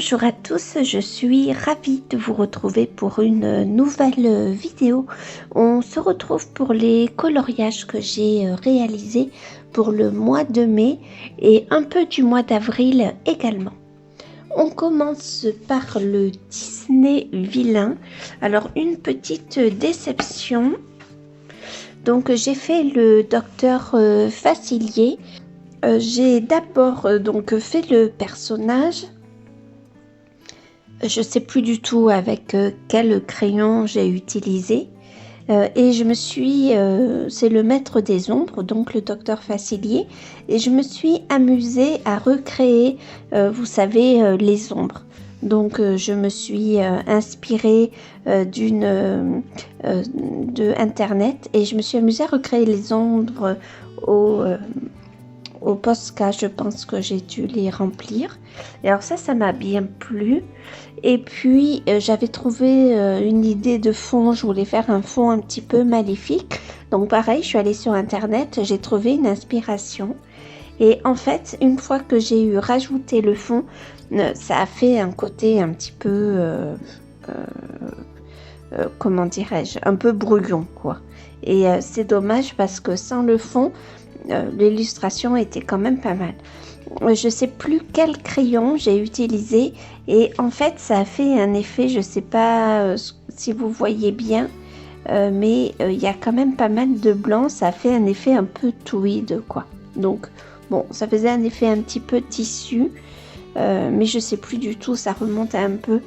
Bonjour à tous, je suis ravie de vous retrouver pour une nouvelle vidéo. On se retrouve pour les coloriages que j'ai réalisés pour le mois de mai et un peu du mois d'avril également. On commence par le Disney vilain. Alors une petite déception. Donc j'ai fait le docteur Facilier. J'ai d'abord donc fait le personnage. Je sais plus du tout avec quel crayon j'ai utilisé et je me suis, c'est le maître des ombres, donc le docteur Facilier, et je me suis amusée à recréer, vous savez, les ombres. Donc je me suis inspirée de internet et je me suis amusée à recréer les ombres au Posca. Je pense que j'ai dû les remplir. Et alors ça m'a bien plu. Et puis j'avais trouvé une idée de fond. Je voulais faire un fond un petit peu maléfique. Donc pareil, je suis allée sur internet, j'ai trouvé une inspiration. Et en fait, une fois que j'ai eu rajouté le fond, ça a fait un côté un petit peu, comment dirais-je, un peu brouillon, quoi. Et c'est dommage parce que sans le fond, l'illustration était quand même pas mal. Je sais plus quel crayon j'ai utilisé et en fait ça a fait un effet, je sais pas si vous voyez bien, mais il y a quand même pas mal de blanc, ça a fait un effet un peu tweed, quoi. Donc bon, ça faisait un effet un petit peu tissu, mais je sais plus du tout, ça remonte à un peu.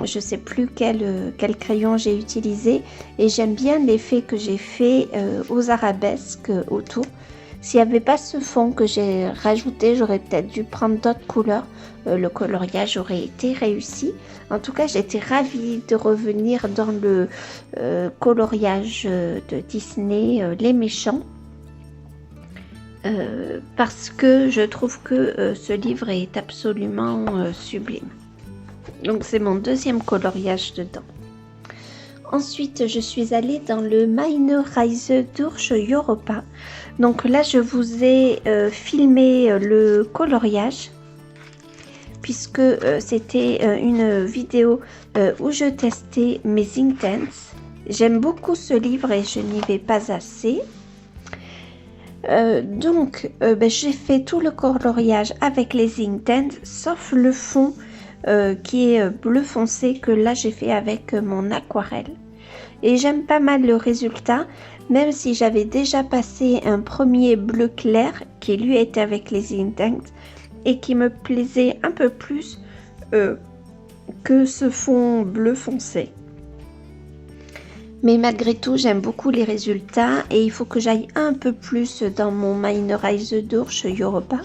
Je sais plus quel crayon j'ai utilisé et j'aime bien l'effet que j'ai fait aux arabesques autour. S'il n'y avait pas ce fond que j'ai rajouté, j'aurais peut-être dû prendre d'autres couleurs. Le coloriage aurait été réussi. En tout cas, j'étais ravie de revenir dans le coloriage de Disney, Les Méchants. Parce que je trouve que ce livre est absolument sublime. Donc c'est mon deuxième coloriage dedans. Ensuite, je suis allée dans le Meine Reise durch Europa. Donc là, je vous ai filmé le coloriage puisque c'était une vidéo où je testais mes Inktense. J'aime beaucoup ce livre et je n'y vais pas assez. J'ai fait tout le coloriage avec les Inktense sauf le fond qui est bleu foncé que là j'ai fait avec mon aquarelle. Et j'aime pas mal le résultat, même si j'avais déjà passé un premier bleu clair qui lui était avec les Inktense et qui me plaisait un peu plus que ce fond bleu foncé. Mais malgré tout, j'aime beaucoup les résultats et il faut que j'aille un peu plus dans mon Meine Reise durch Europa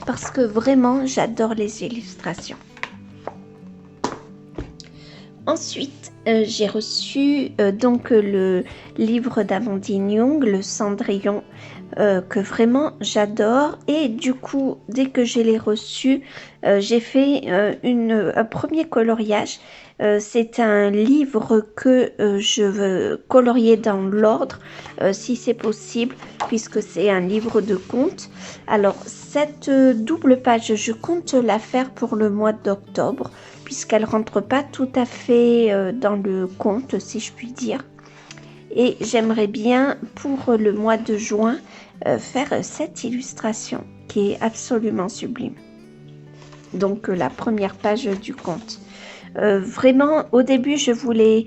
parce que vraiment j'adore les illustrations. Ensuite, j'ai reçu donc le livre d'Amandine Young, le Cendrillon, que vraiment j'adore. Et du coup, dès que je l'ai reçu, j'ai fait un premier coloriage. C'est un livre que je veux colorier dans l'ordre, si c'est possible, puisque c'est un livre de contes. Alors, cette double page, je compte la faire pour le mois d'octobre, puisqu'elle rentre pas tout à fait dans le conte, si je puis dire. Et j'aimerais bien pour le mois de juin faire cette illustration qui est absolument sublime. Donc la première page du conte. Vraiment, au début, je voulais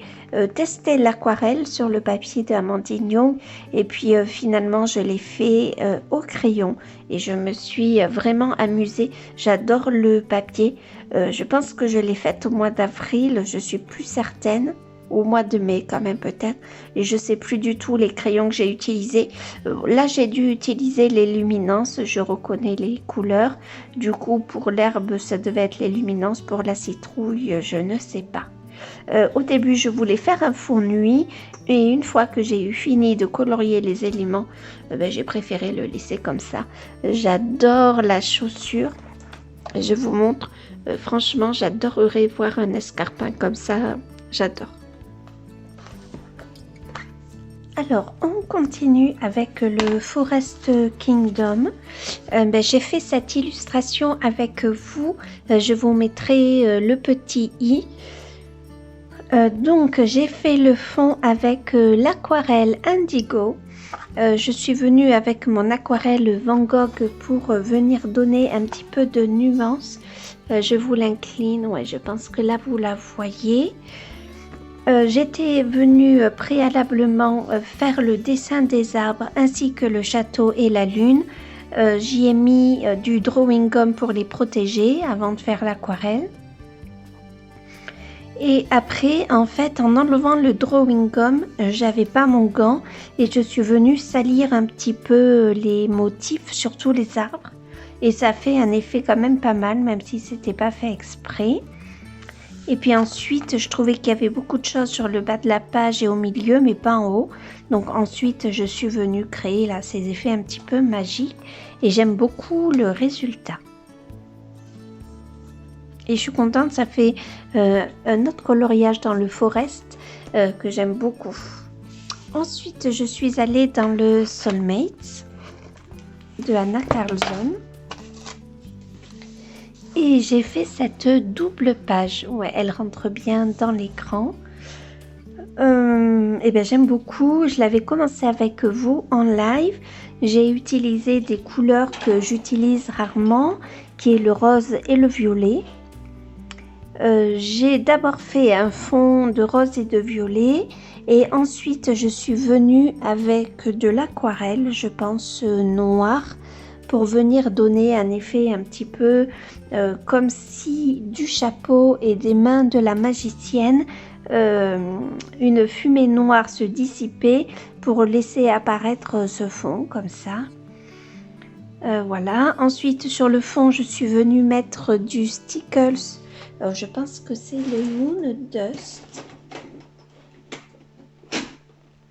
tester l'aquarelle sur le papier d'Amandine Young et puis finalement, je l'ai fait au crayon et je me suis vraiment amusée. J'adore le papier. Je pense que je l'ai faite au mois d'avril, je suis plus certaine. Au mois de mai quand même peut-être, et je sais plus du tout les crayons que j'ai utilisés. Là j'ai dû utiliser les luminances, je reconnais les couleurs. Du coup pour l'herbe ça devait être les luminances, pour la citrouille je ne sais pas. Au début je voulais faire un fond nuit et une fois que j'ai eu fini de colorier les éléments, j'ai préféré le laisser comme ça. J'adore la chaussure, je vous montre, franchement j'adorerais voir un escarpin comme ça, j'adore. Alors, on continue avec le Forest Kingdom. J'ai fait cette illustration avec vous. Je vous mettrai le petit i. Donc, j'ai fait le fond avec l'aquarelle Indigo. Je suis venue avec mon aquarelle Van Gogh pour venir donner un petit peu de nuance. Je vous l'incline, ouais, je pense que là vous la voyez. J'étais venue préalablement faire le dessin des arbres ainsi que le château et la lune. J'y ai mis du drawing gum pour les protéger avant de faire l'aquarelle. Et après, en fait, en enlevant le drawing gum, j'avais pas mon gant et je suis venue salir un petit peu les motifs, surtout les arbres. Et ça fait un effet quand même pas mal, même si c'était pas fait exprès. Et puis ensuite, je trouvais qu'il y avait beaucoup de choses sur le bas de la page et au milieu, mais pas en haut. Donc ensuite, je suis venue créer là ces effets un petit peu magiques et j'aime beaucoup le résultat. Et je suis contente, ça fait un autre coloriage dans le forest que j'aime beaucoup. Ensuite, je suis allée dans le Soulmates de Anna Carlson. Et j'ai fait cette double page. Ouais, elle rentre bien dans l'écran. Et bien j'aime beaucoup. Je l'avais commencé avec vous en live. J'ai utilisé des couleurs que j'utilise rarement, qui est le rose et le violet. J'ai d'abord fait un fond de rose et de violet et ensuite je suis venue avec de l'aquarelle, je pense noire, pour venir donner un effet un petit peu comme si du chapeau et des mains de la magicienne, une fumée noire se dissipait pour laisser apparaître ce fond comme ça. Voilà. Ensuite sur le fond je suis venue mettre du Stickles. Je pense que c'est le Moon Dust.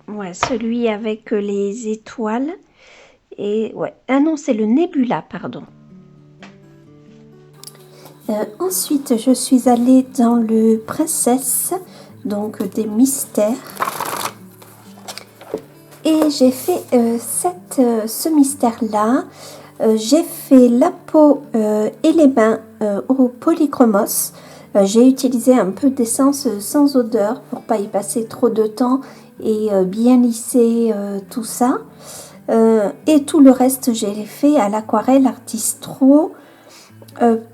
Ouais, celui avec les étoiles. Et ouais, ah non, c'est le Nebula, pardon. Ensuite, je suis allée dans le Princesse, donc des mystères. Et j'ai fait ce mystère-là. J'ai fait la peau et les mains au polychromos. J'ai utilisé un peu d'essence sans odeur pour pas y passer trop de temps et bien lisser tout ça. Et tout le reste, j'ai fait à l'aquarelle Artistro.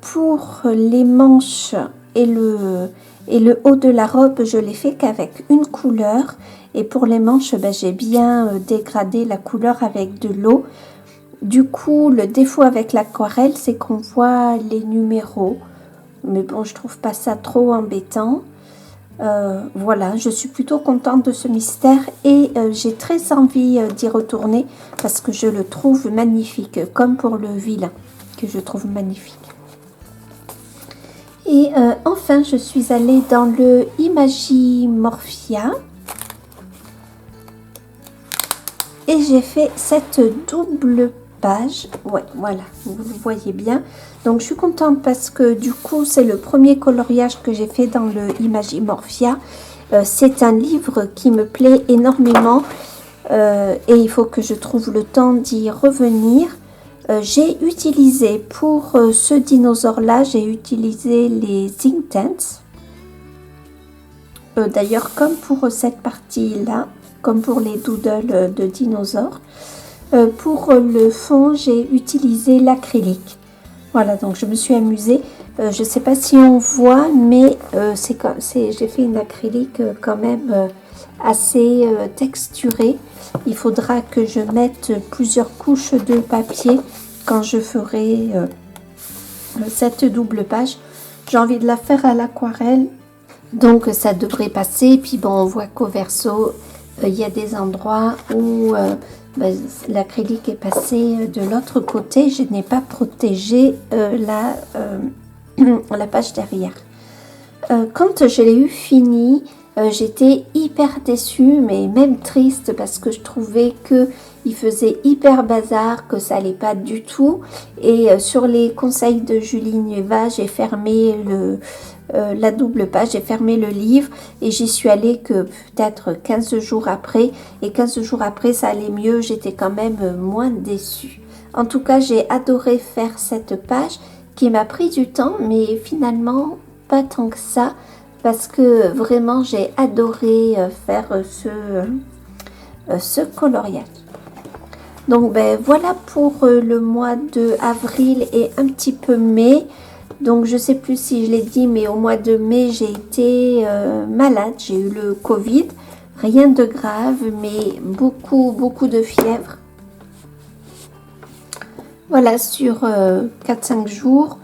Pour les manches et le haut de la robe, je l'ai fait qu'avec une couleur. Et pour les manches, j'ai bien dégradé la couleur avec de l'eau. Du coup, le défaut avec l'aquarelle, c'est qu'on voit les numéros. Mais bon, je trouve pas ça trop embêtant. Voilà, je suis plutôt contente de ce mystère et j'ai très envie d'y retourner parce que je le trouve magnifique, comme pour le vilain, que je trouve magnifique. Et enfin, je suis allée dans le Imagimorphia. Et j'ai fait cette double page. Ouais, voilà, vous le voyez bien. Donc, je suis contente parce que du coup, c'est le premier coloriage que j'ai fait dans le Imagimorphia. C'est un livre qui me plaît énormément et il faut que je trouve le temps d'y revenir. J'ai utilisé pour ce dinosaure-là, j'ai utilisé les Inktense. D'ailleurs, comme pour cette partie-là, comme pour les doodles de dinosaures. Pour le fond, j'ai utilisé l'acrylique. Voilà, donc je me suis amusée. Je ne sais pas si on voit, mais j'ai fait une acrylique quand même assez texturée. Il faudra que je mette plusieurs couches de papier quand je ferai cette double page. J'ai envie de la faire à l'aquarelle, donc ça devrait passer. Puis bon, on voit qu'au verso, il y a des endroits où l'acrylique est passé de l'autre côté. Je n'ai pas protégé la page derrière. Quand je l'ai eu fini, j'étais hyper déçue, mais même triste parce que je trouvais qu'il faisait hyper bazar, que ça allait pas du tout. Et sur les conseils de Julie Nueva, j'ai fermé la double page, j'ai fermé le livre et j'y suis allée que peut-être 15 jours après. Et 15 jours après, ça allait mieux, j'étais quand même moins déçue. En tout cas, j'ai adoré faire cette page qui m'a pris du temps, mais finalement, pas tant que ça, parce que vraiment, j'ai adoré faire ce coloriage. Donc, ben, voilà pour le mois de avril et un petit peu mai. Donc, je sais plus si je l'ai dit, mais au mois de mai, j'ai été malade. J'ai eu le Covid. Rien de grave, mais beaucoup de fièvre. Voilà, sur 4-5 jours.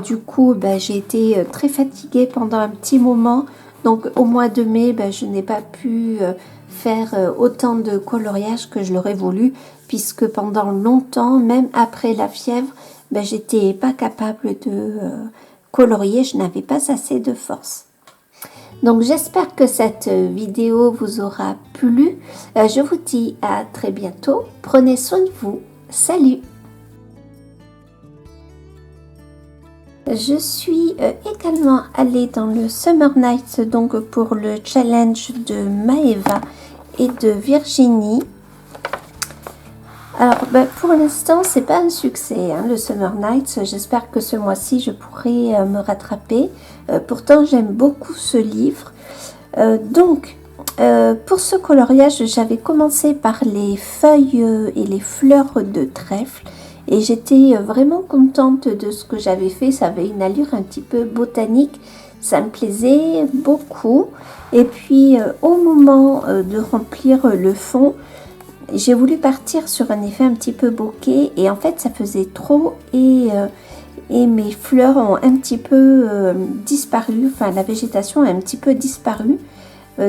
Du coup, ben, j'ai été très fatiguée pendant un petit moment. Donc, au mois de mai, ben, je n'ai pas pu faire autant de coloriage que je l'aurais voulu, puisque pendant longtemps, même après la fièvre, ben, j'étais pas capable de colorier. Je n'avais pas assez de force. Donc, j'espère que cette vidéo vous aura plu. Je vous dis à très bientôt. Prenez soin de vous. Salut! Je suis également allée dans le Summer Nights, donc pour le challenge de Maëva et de Virginie. Alors, ben, pour l'instant, c'est pas un succès, hein, le Summer Nights. J'espère que ce mois-ci, je pourrai me rattraper. Pourtant, j'aime beaucoup ce livre. Pour ce coloriage, j'avais commencé par les feuilles et les fleurs de trèfle. Et j'étais vraiment contente de ce que j'avais fait. Ça avait une allure un petit peu botanique. Ça me plaisait beaucoup. Et puis, au moment de remplir le fond, j'ai voulu partir sur un effet un petit peu bokeh. Et en fait, ça faisait trop. Et mes fleurs ont un petit peu disparu. Enfin, la végétation a un petit peu disparu.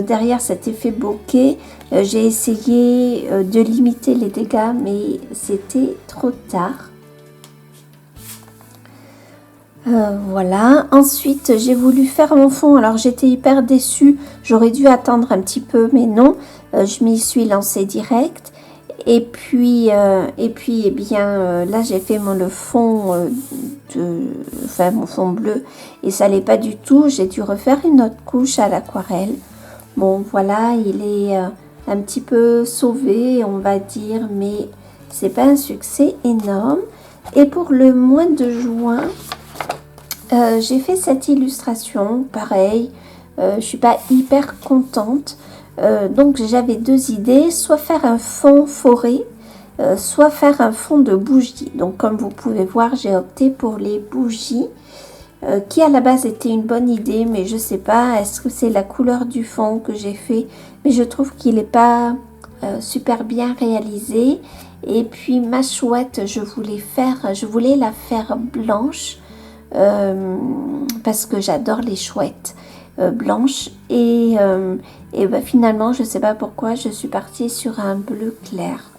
Derrière cet effet bokeh, j'ai essayé de limiter les dégâts, mais c'était trop tard. Voilà. Ensuite, j'ai voulu faire mon fond. Alors, j'étais hyper déçue. J'aurais dû attendre un petit peu, mais non. Je m'y suis lancée direct. Et puis, eh bien, là, j'ai fait le fond mon fond bleu. Et ça n'allait pas du tout. J'ai dû refaire une autre couche à l'aquarelle. Bon, voilà, il est un petit peu sauvé, on va dire, mais c'est pas un succès énorme. Et pour le mois de juin, j'ai fait cette illustration, pareil, je suis pas hyper contente. Donc, j'avais deux idées, soit faire un fond forêt, soit faire un fond de bougies. Donc, comme vous pouvez voir, j'ai opté pour les bougies. Qui à la base était une bonne idée, mais je sais pas, est-ce que c'est la couleur du fond que j'ai fait, mais je trouve qu'il n'est pas super bien réalisé. Et puis ma chouette, je voulais la faire blanche parce que j'adore les chouettes blanches et ben, finalement je sais pas pourquoi je suis partie sur un bleu clair.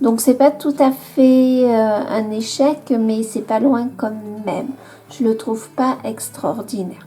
Donc c'est pas tout à fait un échec, mais c'est pas loin quand même. Je le trouve pas extraordinaire.